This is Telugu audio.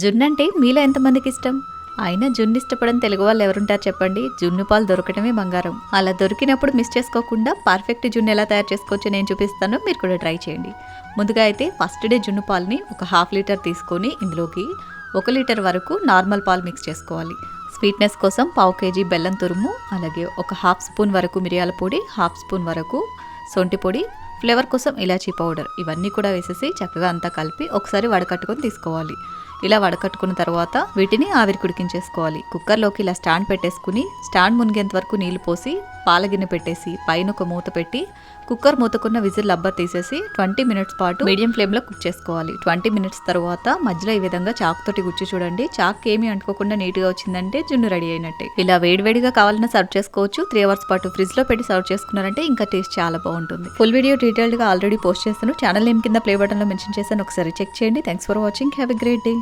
జున్ను అంటే మీలో ఎంతమందికి ఇష్టం? అయినా జున్ను ఇష్టపడని తెలుగు వాళ్ళు ఎవరుంటారు చెప్పండి. జున్ను పాలు దొరకటమే బంగారం. అలా దొరికినప్పుడు మిస్ చేసుకోకుండా పర్ఫెక్ట్ జున్ను ఎలా తయారు చేసుకోవచ్చో నేను చూపిస్తాను. మీరు కూడా ట్రై చేయండి. ముందుగా అయితే ఫస్ట్ డే జున్ను పాలని ఒక హాఫ్ లీటర్ తీసుకొని ఇందులోకి 1 లీటర్ వరకు నార్మల్ పాలు మిక్స్ చేసుకోవాలి. స్వీట్నెస్ కోసం పావు కేజీ బెల్లం తురుము, అలాగే ఒక హాఫ్ స్పూన్ వరకు మిరియాల పొడి, హాఫ్ స్పూన్ వరకు సొంటి పొడి, ఫ్లేవర్ కోసం ఇలాచీ పౌడర్ ఇవన్నీ కూడా వేసేసి చక్కగా అంతా కలిపి ఒకసారి వడకట్టుకొని తీసుకోవాలి. ఇలా వడకట్టుకున్న తర్వాత వీటిని ఆవిరికి ఉడికించేసుకోవాలి. కుక్కర్లోకి ఇలా స్టాండ్ పెట్టేసుకుని స్టాండ్ మునిగేంత వరకు నీళ్లు పోసి పాల గిన్నె పెట్టేసి పైన ఒక మూత పెట్టి కుక్కర్ మూతకున్న విజిల్ లబ్బర్ తీసేసి 20 మినిట్స్ పాటు మీడియం ఫ్లేమ్లో కుక్ చేసుకోవాలి. 20 మినిట్స్ తర్వాత మధ్యలో ఈ విధంగా చాకుతోటి గుచ్చి చూడండి. చాకు ఏమీ అంటుకోకుండా నీట్గా వచ్చిందంటే జున్ను రెడీ అయినట్టే. ఇలా వేడివేడిగా కావాలన్నా సర్వ్ చేసుకోవచ్చు. 3 అవర్స్ పాటు ఫ్రిడ్జ్ లో పెట్టి సర్వ్ చేసుకున్నారంటే ఇంకా టేస్ట్ చాలా బాగుంటుంది. ఫుల్ వీడియో డీటెయిల్డ్ గా ఆల్రెడీ పోస్ట్ చేస్తాను. ఛానల్ నేమ్ కింద ప్లే బటన్ లో మెన్షన్ చేశాను, ఒకసారి చెక్ చేయండి. Thanks for watching. Have a great day.